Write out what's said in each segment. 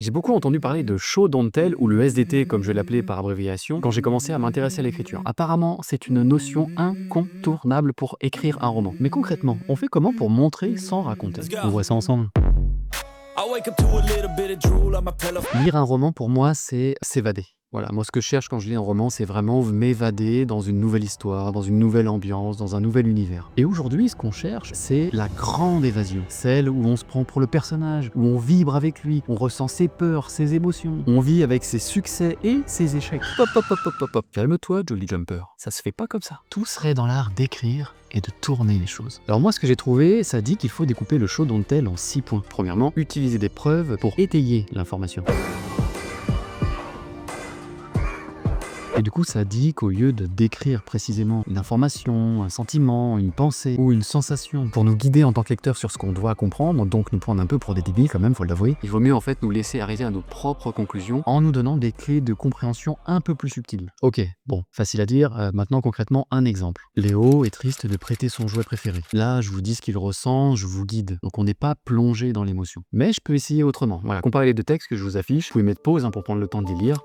J'ai beaucoup entendu parler de show don't tell ou le SDT comme je vais l'appeler par abréviation quand j'ai commencé à m'intéresser à l'écriture. Apparemment, c'est une notion incontournable pour écrire un roman. Mais concrètement, on fait comment pour montrer sans raconter? On voit ça ensemble. Lire un roman pour moi, c'est s'évader. Voilà, moi ce que je cherche quand je lis un roman, c'est vraiment m'évader dans une nouvelle histoire, dans une nouvelle ambiance, dans un nouvel univers. Et aujourd'hui, ce qu'on cherche, c'est la grande évasion. Celle où on se prend pour le personnage, où on vibre avec lui, on ressent ses peurs, ses émotions, on vit avec ses succès et ses échecs. Pop, pop, pop, pop, pop, pop. Calme-toi, Jolly Jumper. Ça se fait pas comme ça. Tout serait dans l'art d'écrire et de tourner les choses. Alors moi, ce que j'ai trouvé, ça dit qu'il faut découper le show don't tell en 6 points. Premièrement, utiliser des preuves pour étayer l'information. Et du coup, ça dit qu'au lieu de décrire précisément une information, un sentiment, une pensée ou une sensation pour nous guider en tant que lecteur sur ce qu'on doit comprendre, donc nous prendre un peu pour des débiles quand même, faut l'avouer, il vaut mieux en fait nous laisser arriver à nos propres conclusions en nous donnant des clés de compréhension un peu plus subtiles. Ok, bon, facile à dire, maintenant concrètement un exemple. Léo est triste de prêter son jouet préféré. Là, je vous dis ce qu'il ressent, je vous guide. Donc on n'est pas plongé dans l'émotion. Mais je peux essayer autrement. Voilà, comparez les deux textes que je vous affiche, vous pouvez mettre pause pour prendre le temps de les lire.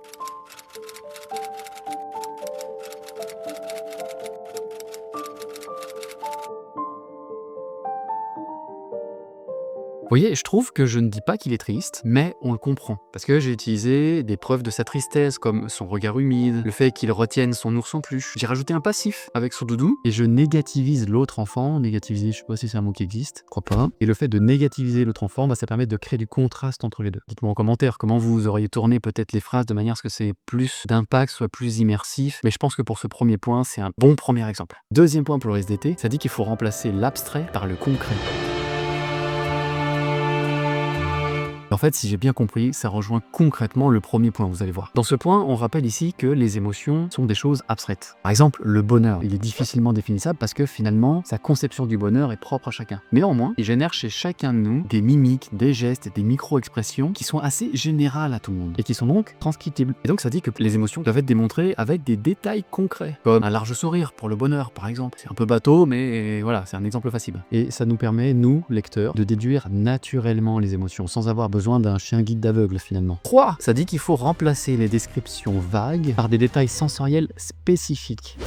Vous voyez, je trouve que je ne dis pas qu'il est triste, mais on le comprend. Parce que j'ai utilisé des preuves de sa tristesse, comme son regard humide, le fait qu'il retienne son ours en peluche. J'ai rajouté un passif avec son doudou, et je négativise l'autre enfant. Négativiser, je sais pas si c'est un mot qui existe, je crois pas. Et le fait de négativiser l'autre enfant, ça permet de créer du contraste entre les deux. Dites-moi en commentaire comment vous auriez tourné peut-être les phrases de manière à ce que c'est plus d'impact, soit plus immersif. Mais je pense que pour ce premier point, c'est un bon premier exemple. Deuxième point pour le SDT, ça dit qu'il faut remplacer l'abstrait par le concret. En fait, si j'ai bien compris, ça rejoint concrètement le premier point, vous allez voir. Dans ce point, on rappelle ici que les émotions sont des choses abstraites. Par exemple, le bonheur, il est difficilement définissable parce que finalement, sa conception du bonheur est propre à chacun. Néanmoins, il génère chez chacun de nous des mimiques, des gestes, des micro-expressions qui sont assez générales à tout le monde et qui sont donc transcriptibles. Et donc ça dit que les émotions doivent être démontrées avec des détails concrets, comme un large sourire pour le bonheur, par exemple. C'est un peu bateau, mais voilà, c'est un exemple facile. Et ça nous permet, nous, lecteurs, de déduire naturellement les émotions, sans avoir besoin d'un chien guide d'aveugle finalement. 3. Ça dit qu'il faut remplacer les descriptions vagues par des détails sensoriels spécifiques.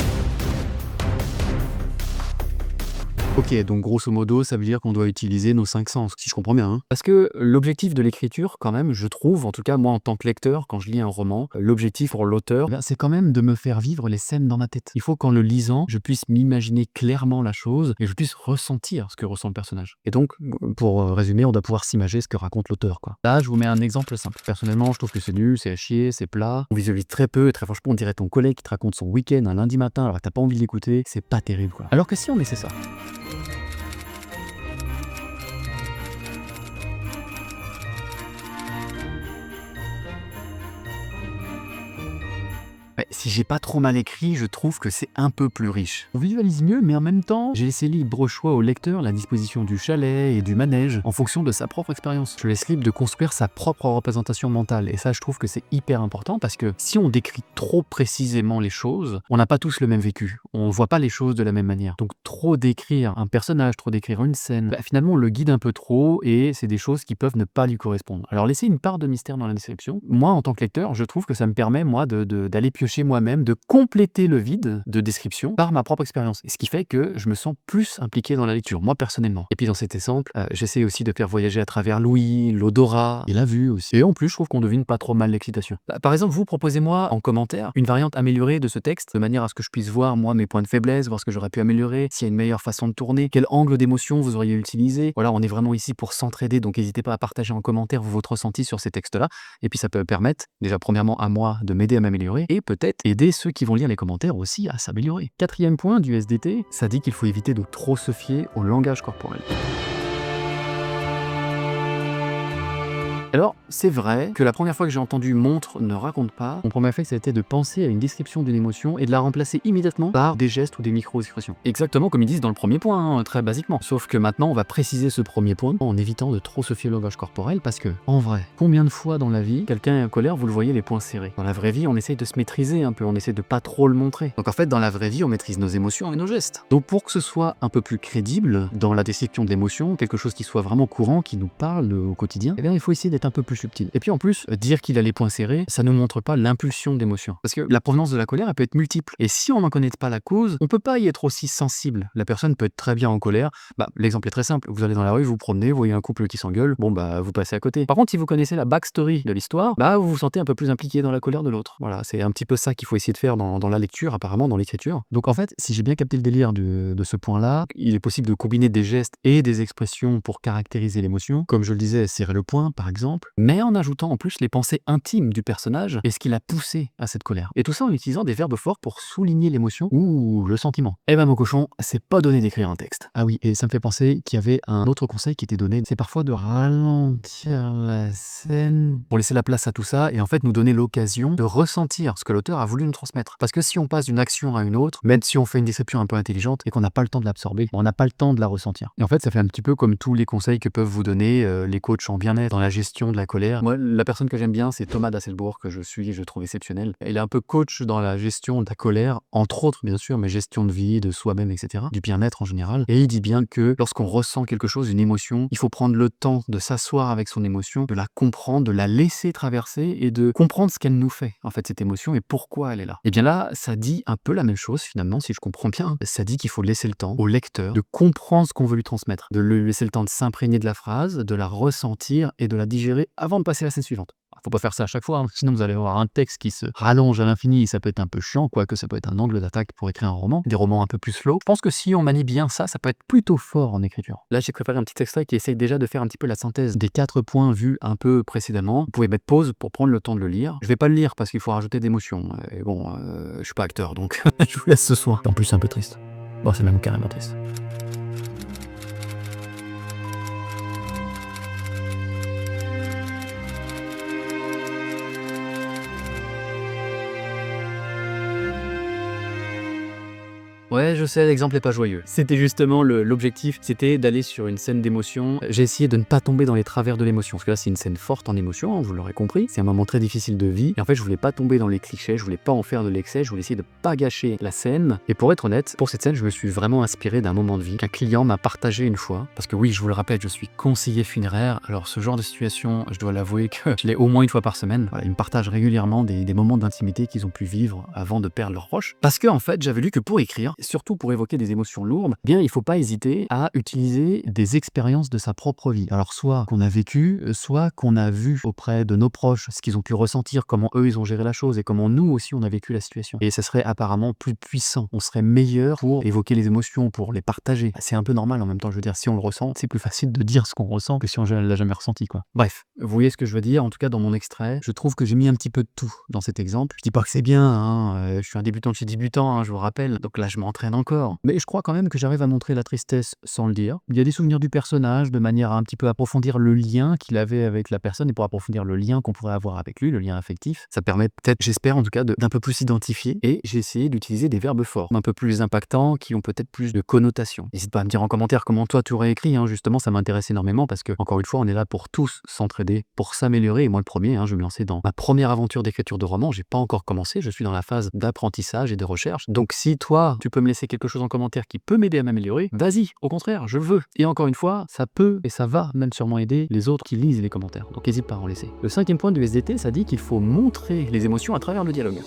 Ok, donc grosso modo, ça veut dire qu'on doit utiliser nos 5 sens, si je comprends bien. Hein. Parce que l'objectif de l'écriture, quand même, je trouve, en tout cas moi en tant que lecteur, quand je lis un roman, l'objectif pour l'auteur, c'est quand même de me faire vivre les scènes dans ma tête. Il faut qu'en le lisant, je puisse m'imaginer clairement la chose et je puisse ressentir ce que ressent le personnage. Et donc, pour résumer, on doit pouvoir s'imager ce que raconte l'auteur. Là, je vous mets un exemple simple. Personnellement, je trouve que c'est nul, c'est à chier, c'est plat. On visualise très peu et très franchement, on dirait ton collègue qui te raconte son week-end un lundi matin alors que t'as pas envie de l'écouter. C'est pas terrible, quoi. Alors que si on laissait ça. Ouais, si j'ai pas trop mal écrit, je trouve que c'est un peu plus riche. On visualise mieux, mais en même temps, j'ai laissé libre choix au lecteur la disposition du chalet et du manège en fonction de sa propre expérience. Je laisse libre de construire sa propre représentation mentale. Et ça, je trouve que c'est hyper important parce que si on décrit trop précisément les choses, on n'a pas tous le même vécu. On voit pas les choses de la même manière. Donc trop décrire un personnage, trop décrire une scène, finalement on le guide un peu trop et c'est des choses qui peuvent ne pas lui correspondre. Alors laisser une part de mystère dans la description, moi en tant que lecteur, je trouve que ça me permet moi d'aller piocher moi-même, de compléter le vide de description par ma propre expérience. Et ce qui fait que je me sens plus impliqué dans la lecture, moi personnellement. Et puis dans cet exemple, j'essaie aussi de faire voyager à travers l'ouïe, l'odorat et la vue aussi. Et en plus, je trouve qu'on devine pas trop mal l'excitation. Par exemple, vous proposez-moi en commentaire une variante améliorée de ce texte, de manière à ce que je puisse voir moi mes points de faiblesse, voir ce que j'aurais pu améliorer, s'il y a une meilleure façon de tourner, quel angle d'émotion vous auriez utilisé. Voilà, on est vraiment ici pour s'entraider, donc n'hésitez pas à partager en commentaire votre ressenti sur ces textes-là. Et puis ça peut permettre, déjà premièrement à moi, de m'aider à m'améliorer et peut-être aider ceux qui vont lire les commentaires aussi à s'améliorer. 4e point du SDT, ça dit qu'il faut éviter de trop se fier au langage corporel. Alors, c'est vrai que la première fois que j'ai entendu montre ne raconte pas, mon premier réflexe a été de penser à une description d'une émotion et de la remplacer immédiatement par des gestes ou des micro-expressions. Exactement comme ils disent dans le premier point, très basiquement. Sauf que maintenant, on va préciser ce premier point en évitant de trop se fier au langage corporel parce que, en vrai, combien de fois dans la vie, quelqu'un est en colère, vous le voyez les poings serrés. Dans la vraie vie, on essaye de se maîtriser un peu, on essaie de pas trop le montrer. Donc en fait, dans la vraie vie, on maîtrise nos émotions et nos gestes. Donc pour que ce soit un peu plus crédible dans la description de l'émotion, quelque chose qui soit vraiment courant, qui nous parle au quotidien, eh bien il faut essayer d'être est un peu plus subtil. Et puis en plus, dire qu'il a les poings serrés, ça ne montre pas l'impulsion d'émotion. Parce que la provenance de la colère, elle peut être multiple. Et si on n'en connaît pas la cause, on peut pas y être aussi sensible. La personne peut être très bien en colère. L'exemple est très simple. Vous allez dans la rue, vous promenez, vous voyez un couple qui s'engueule, vous passez à côté. Par contre, si vous connaissez la backstory de l'histoire, vous vous sentez un peu plus impliqué dans la colère de l'autre. Voilà, c'est un petit peu ça qu'il faut essayer de faire dans la lecture, apparemment, dans l'écriture. Donc en fait, si j'ai bien capté le délire de ce point-là, il est possible de combiner des gestes et des expressions pour caractériser l'émotion. Comme je le disais, serrer le poing, par exemple, mais en ajoutant en plus les pensées intimes du personnage et ce qui l'a poussé à cette colère. Et tout ça en utilisant des verbes forts pour souligner l'émotion ou le sentiment. Eh ben mon cochon, c'est pas donné d'écrire un texte. Ah oui, et ça me fait penser qu'il y avait un autre conseil qui était donné, c'est parfois de ralentir la scène pour laisser la place à tout ça et en fait nous donner l'occasion de ressentir ce que l'auteur a voulu nous transmettre. Parce que si on passe d'une action à une autre, même si on fait une description un peu intelligente et qu'on n'a pas le temps de l'absorber, on n'a pas le temps de la ressentir. Et en fait, ça fait un petit peu comme tous les conseils que peuvent vous donner les coachs en bien-être, dans la gestion de la colère. Moi, la personne que j'aime bien, c'est Thomas Dasselbourg, que je trouve exceptionnel. Il est un peu coach dans la gestion de la colère, entre autres, bien sûr, mais gestion de vie, de soi-même, etc., du bien-être en général. Et il dit bien que lorsqu'on ressent quelque chose, une émotion, il faut prendre le temps de s'asseoir avec son émotion, de la comprendre, de la laisser traverser et de comprendre ce qu'elle nous fait, en fait, cette émotion et pourquoi elle est là. Et bien là, ça dit un peu la même chose, finalement, si je comprends bien. Ça dit qu'il faut laisser le temps au lecteur de comprendre ce qu'on veut lui transmettre, de lui laisser le temps de s'imprégner de la phrase, de la ressentir et de la digérer avant de passer à la scène suivante. Faut pas faire ça à chaque fois, sinon vous allez avoir un texte qui se rallonge à l'infini et ça peut être un peu chiant, quoique ça peut être un angle d'attaque pour écrire un roman, des romans un peu plus slow. Je pense que si on manie bien ça, ça peut être plutôt fort en écriture. Là, j'ai préparé un petit extrait qui essaye déjà de faire un petit peu la synthèse des 4 points vus un peu précédemment. Vous pouvez mettre pause pour prendre le temps de le lire. Je vais pas le lire parce qu'il faut rajouter d'émotion. Et bon, je suis pas acteur, donc je vous laisse ce soir. En plus, c'est un peu triste. Bon, c'est même carrément triste. Ouais, je sais, l'exemple est pas joyeux. C'était justement l'objectif, c'était d'aller sur une scène d'émotion. J'ai essayé de ne pas tomber dans les travers de l'émotion, parce que là, c'est une scène forte en émotion, hein, vous l'aurez compris. C'est un moment très difficile de vie. Et en fait, je voulais pas tomber dans les clichés, je voulais pas en faire de l'excès, je voulais essayer de pas gâcher la scène. Et pour être honnête, pour cette scène, je me suis vraiment inspiré d'un moment de vie qu'un client m'a partagé une fois. Parce que oui, je vous le rappelle, je suis conseiller funéraire. Alors, ce genre de situation, je dois l'avouer que je l'ai au moins une fois par semaine. Voilà, ils me partagent régulièrement des moments d'intimité qu'ils ont pu vivre avant de perdre leurs proches. Parce que, en fait, j'avais lu que pour écrire, surtout pour évoquer des émotions lourdes, bien il faut pas hésiter à utiliser des expériences de sa propre vie. Alors soit qu'on a vécu, soit qu'on a vu auprès de nos proches ce qu'ils ont pu ressentir, comment eux ils ont géré la chose et comment nous aussi on a vécu la situation. Et ça serait apparemment plus puissant, on serait meilleur pour évoquer les émotions, pour les partager. C'est un peu normal en même temps, je veux dire, si on le ressent, c'est plus facile de dire ce qu'on ressent que si on l'a jamais ressenti, quoi. Bref, vous voyez ce que je veux dire, en tout cas dans mon extrait, je trouve que j'ai mis un petit peu de tout dans cet exemple. Je dis pas que c'est bien, hein, je suis un débutant de chez débutant, hein, je vous rappelle, donc là je m'entraîne encore. Mais je crois quand même que j'arrive à montrer la tristesse sans le dire. Il y a des souvenirs du personnage de manière à un petit peu approfondir le lien qu'il avait avec la personne et pour approfondir le lien qu'on pourrait avoir avec lui, le lien affectif. Ça permet peut-être, j'espère en tout cas, d'un peu plus s'identifier et j'ai essayé d'utiliser des verbes forts, un peu plus impactants, qui ont peut-être plus de connotation. N'hésite pas à me dire en commentaire comment toi tu aurais écrit, hein, justement ça m'intéresse énormément parce que, encore une fois, on est là pour tous s'entraider, pour s'améliorer et moi le premier, hein, je vais me lancer dans ma première aventure d'écriture de roman, j'ai pas encore commencé, je suis dans la phase d'apprentissage et de recherche. Donc si toi, tu peux me laisser quelque chose en commentaire qui peut m'aider à m'améliorer, vas-y, au contraire, je le veux. Et encore une fois, ça peut et ça va même sûrement aider les autres qui lisent les commentaires. Donc n'hésite pas à en laisser. Le 5e point du SDT, ça dit qu'il faut montrer les émotions à travers le dialogue.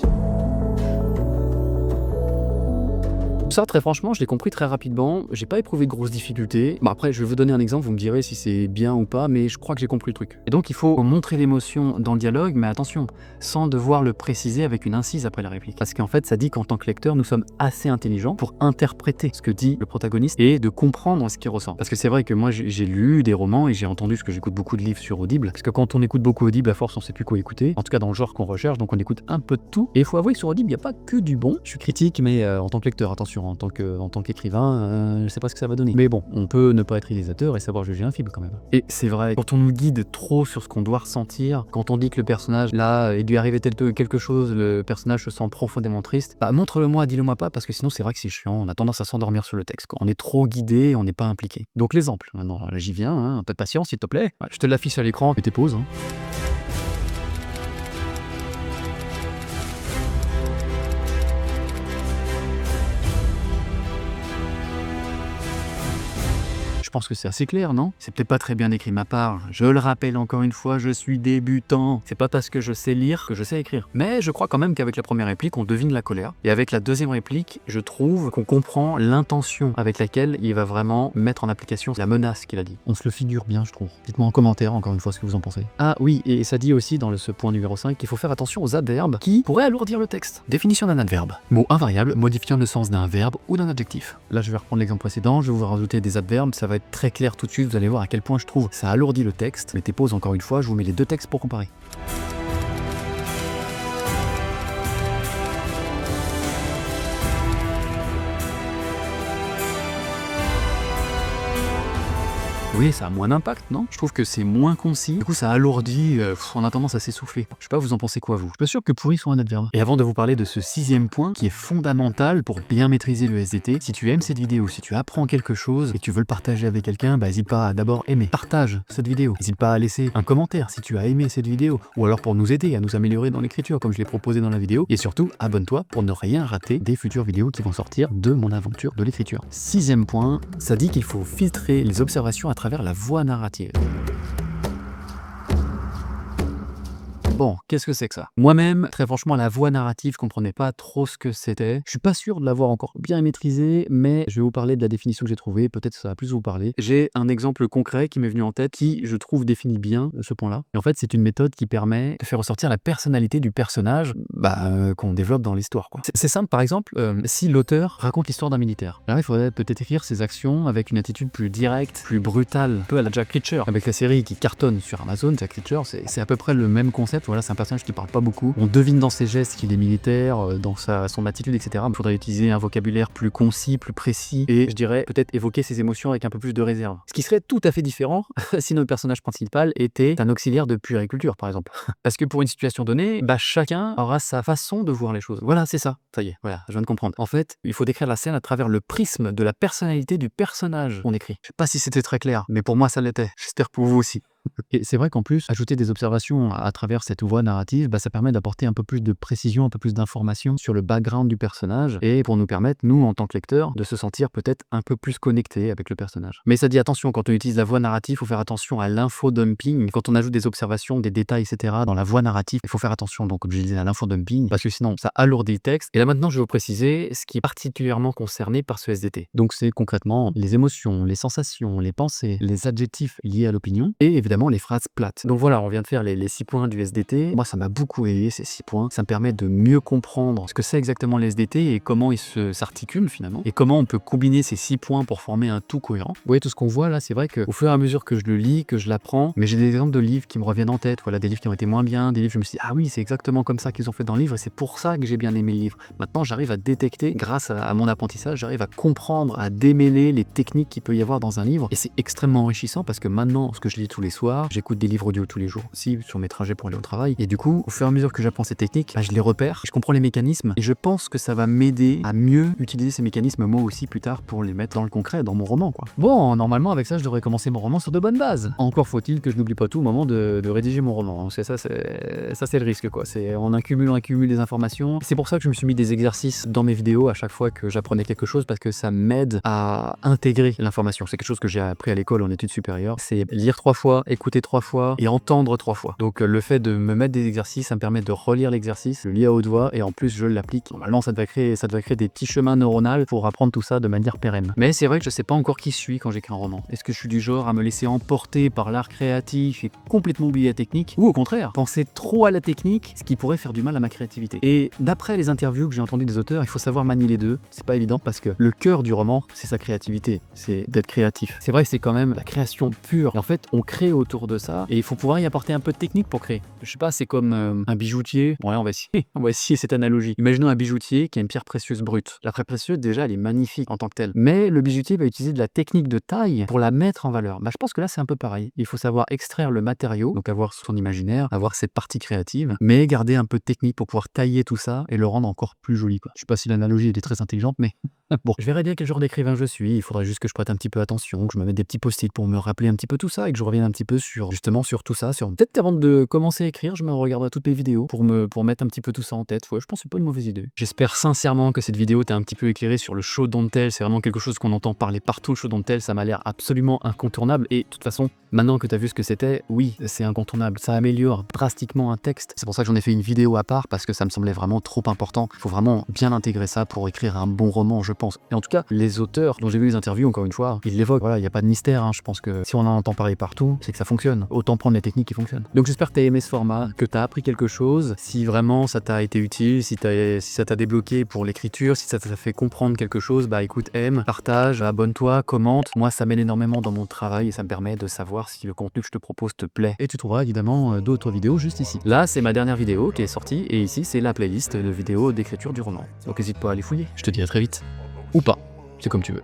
Ça, très franchement, je l'ai compris très rapidement. J'ai pas éprouvé de grosses difficultés. Bon, après, je vais vous donner un exemple, vous me direz si c'est bien ou pas, mais je crois que j'ai compris le truc. Et donc, il faut montrer l'émotion dans le dialogue, mais attention, sans devoir le préciser avec une incise après la réplique. Parce qu'en fait, ça dit qu'en tant que lecteur, nous sommes assez intelligents pour interpréter ce que dit le protagoniste et de comprendre ce qu'il ressent. Parce que c'est vrai que moi, j'ai lu des romans et j'ai entendu ce que j'écoute beaucoup de livres sur Audible. Parce que quand on écoute beaucoup Audible, à force, on sait plus quoi écouter. En tout cas, dans le genre qu'on recherche, donc on écoute un peu de tout. Et il faut avouer que sur Audible, il n'y a pas que du bon. Je suis critique, mais en tant que lecteur, attention. En tant qu'écrivain, je sais pas ce que ça va donner. Mais bon, on peut ne pas être réalisateur et savoir juger un film quand même. Et c'est vrai, quand on nous guide trop sur ce qu'on doit ressentir, quand on dit que le personnage, là, il lui arrivait quelque chose, le personnage se sent profondément triste, bah montre-le-moi, dis-le-moi pas, parce que sinon c'est vrai que c'est chiant, on a tendance à s'endormir sur le texte. On est trop guidé, on n'est pas impliqué. Donc l'exemple, maintenant j'y viens, hein, un peu de patience s'il te plaît. Ouais, je te l'affiche à l'écran, fais tes pauses. Hein. Je pense que c'est assez clair, non? C'est peut-être pas très bien écrit de ma part. Je le rappelle encore une fois, je suis débutant. C'est pas parce que je sais lire que je sais écrire. Mais je crois quand même qu'avec la première réplique, on devine la colère. Et avec la deuxième réplique, je trouve qu'on comprend l'intention avec laquelle il va vraiment mettre en application la menace qu'il a dit. On se le figure bien, je trouve. Dites-moi en commentaire, encore une fois, ce que vous en pensez. Ah oui, et ça dit aussi dans ce point numéro 5 qu'il faut faire attention aux adverbes qui pourraient alourdir le texte. Définition d'un adverbe. Mot invariable modifiant le sens d'un verbe ou d'un adjectif. Là, je vais reprendre l'exemple précédent, je vais vous rajouter des adverbes, ça va être très clair tout de suite, vous allez voir à quel point je trouve ça alourdit le texte. Mettez pause encore une fois, je vous mets les deux textes pour comparer. Oui, ça a moins d'impact, non? Je trouve que c'est moins concis. Du coup, ça alourdit, on a tendance à s'essouffler. Je sais pas, vous en pensez quoi, vous? Je suis pas sûr que pourri soit un adverbe. Et avant de vous parler de ce 6e point, qui est fondamental pour bien maîtriser le SDT, si tu aimes cette vidéo, si tu apprends quelque chose et tu veux le partager avec quelqu'un, bah n'hésite pas à d'abord aimer. Partage cette vidéo. N'hésite pas à laisser un commentaire si tu as aimé cette vidéo, ou alors pour nous aider à nous améliorer dans l'écriture, comme je l'ai proposé dans la vidéo. Et surtout, abonne-toi pour ne rien rater des futures vidéos qui vont sortir de mon aventure de l'écriture. 6e point, ça dit qu'il faut filtrer les observations à travers la voie narrative. Bon, qu'est-ce que c'est que ça? Moi-même, très franchement, la voie narrative, je comprenais pas trop ce que c'était. Je suis pas sûr de l'avoir encore bien maîtrisé, mais je vais vous parler de la définition que j'ai trouvée, peut-être que ça va plus vous parler. J'ai un exemple concret qui m'est venu en tête, qui, je trouve, définit bien ce point-là. Et en fait, c'est une méthode qui permet de faire ressortir la personnalité du personnage qu'on développe dans l'histoire, quoi. C'est simple, par exemple, si l'auteur raconte l'histoire d'un militaire, alors il faudrait peut-être écrire ses actions avec une attitude plus directe, plus brutale, un peu à la Jack Reacher. Avec la série qui cartonne sur Amazon, Jack Reacher, c'est à peu près le même concept. Voilà, c'est un personnage qui parle pas beaucoup. On devine dans ses gestes qu'il est militaire, dans son attitude, etc. Il faudrait utiliser un vocabulaire plus concis, plus précis, et je dirais peut-être évoquer ses émotions avec un peu plus de réserve. Ce qui serait tout à fait différent si notre personnage principal était un auxiliaire de puériculture, par exemple. Parce que pour une situation donnée, chacun aura sa façon de voir les choses. Voilà, c'est ça. Ça y est, voilà, je viens de comprendre. En fait, il faut décrire la scène à travers le prisme de la personnalité du personnage qu'on écrit. Je sais pas si c'était très clair, mais pour moi ça l'était. J'espère pour vous aussi. Et c'est vrai qu'en plus, ajouter des observations à travers cette voie narrative, ça permet d'apporter un peu plus de précision, un peu plus d'informations sur le background du personnage, et pour nous permettre, nous, en tant que lecteurs, de se sentir peut-être un peu plus connectés avec le personnage. Mais ça dit attention, quand on utilise la voie narrative, il faut faire attention à l'infodumping. Quand on ajoute des observations, des détails, etc. dans la voie narrative, il faut faire attention, donc comme je disais, à l'infodumping, parce que sinon, ça alourdit le texte. Et là maintenant, je vais vous préciser ce qui est particulièrement concerné par ce SDT. Donc c'est concrètement les émotions, les sensations, les pensées, les adjectifs liés à l'opinion, et évidemment les phrases plates. Donc voilà, on vient de faire les 6 points du SDT. Moi, ça m'a beaucoup aidé, ces 6 points. Ça me permet de mieux comprendre ce que c'est exactement le SDT et comment il s'articule finalement, et comment on peut combiner ces 6 points pour former un tout cohérent. Vous voyez tout ce qu'on voit là, c'est vrai qu'au fur et à mesure que je le lis, que je l'apprends, mais j'ai des exemples de livres qui me reviennent en tête. Voilà, des livres qui ont été moins bien, des livres je me suis dit, ah oui, c'est exactement comme ça qu'ils ont fait dans le livre, et c'est pour ça que j'ai bien aimé le livre. Maintenant, j'arrive à détecter, grâce à mon apprentissage, j'arrive à comprendre, à démêler les techniques qu'il peut y avoir dans un livre, et c'est extrêmement enrichissant parce que maintenant, ce que je lis tous les soirs, j'écoute des livres audio tous les jours aussi sur mes trajets pour aller au travail, et du coup au fur et à mesure que j'apprends ces techniques, je les repère, je comprends les mécanismes, et je pense que ça va m'aider à mieux utiliser ces mécanismes moi aussi plus tard pour les mettre dans le concret, dans mon roman, quoi. Bon, normalement avec ça je devrais commencer mon roman sur de bonnes bases. Encore faut-il que je n'oublie pas tout au moment de rédiger mon roman. C'est le risque, quoi. C'est on accumule des informations. C'est pour ça que je me suis mis des exercices dans mes vidéos à chaque fois que j'apprenais quelque chose, parce que ça m'aide à intégrer l'information. C'est quelque chose que j'ai appris à l'école en études supérieures, c'est lire 3 fois, écouter 3 fois et entendre 3 fois. Donc le fait de me mettre des exercices, ça me permet de relire l'exercice, le lis à haute voix, et en plus je l'applique. Normalement ça devrait créer des petits chemins neuronaux pour apprendre tout ça de manière pérenne. Mais c'est vrai que je sais pas encore qui je suis quand j'écris un roman. Est-ce que je suis du genre à me laisser emporter par l'art créatif et complètement oublier la technique, ou au contraire, penser trop à la technique, ce qui pourrait faire du mal à ma créativité? Et d'après les interviews que j'ai entendues des auteurs, il faut savoir manier les deux. C'est pas évident parce que le cœur du roman, c'est sa créativité, c'est d'être créatif. C'est vrai que c'est quand même la création pure. Et en fait, on crée autour de ça, et il faut pouvoir y apporter un peu de technique pour créer. Je sais pas, c'est comme un bijoutier. Ouais, on va essayer cette analogie. Imaginons un bijoutier qui a une pierre précieuse brute. La pierre précieuse, déjà, elle est magnifique en tant que telle. Mais le bijoutier va utiliser de la technique de taille pour la mettre en valeur. Je pense que là, c'est un peu pareil. Il faut savoir extraire le matériau, donc avoir son imaginaire, avoir cette partie créative, mais garder un peu de technique pour pouvoir tailler tout ça et le rendre encore plus joli, quoi. Je sais pas si l'analogie était très intelligente, mais Bon, je verrai bien quel genre d'écrivain je suis, il faudrait juste que je prête un petit peu attention, que je me mette des petits post-it pour me rappeler un petit peu tout ça et que je revienne un petit peu sur, justement, sur tout ça, sur peut-être avant de commencer à écrire, je me regarderai toutes mes vidéos pour mettre un petit peu tout ça en tête. Ouais, je pense que c'est pas une mauvaise idée. J'espère sincèrement que cette vidéo t'a un petit peu éclairé sur le show don't tell, c'est vraiment quelque chose qu'on entend parler partout, le show don't tell, ça m'a l'air absolument incontournable et de toute façon, maintenant que t'as vu ce que c'était, oui, c'est incontournable, ça améliore drastiquement un texte. C'est pour ça que j'en ai fait une vidéo à part parce que ça me semblait vraiment trop important. Il faut vraiment bien intégrer ça pour écrire un bon roman, je pense. Et en tout cas, les auteurs dont j'ai vu les interviews, encore une fois, ils l'évoquent. Voilà, il n'y a pas de mystère, hein. Je pense que si on en entend parler partout, c'est que ça fonctionne. Autant prendre les techniques qui fonctionnent. Donc j'espère que tu as aimé ce format, que tu as appris quelque chose. Si vraiment ça t'a été utile, si ça t'a débloqué pour l'écriture, si ça t'a fait comprendre quelque chose, bah écoute, aime, partage, abonne-toi, commente. Moi, ça m'aide énormément dans mon travail et ça me permet de savoir si le contenu que je te propose te plaît. Et tu trouveras évidemment d'autres vidéos juste ici. Là, c'est ma dernière vidéo qui est sortie et ici, c'est la playlist de vidéos d'écriture du roman. Donc n'hésite pas à aller fouiller. Je te dis à très vite. Ou pas. C'est comme tu veux.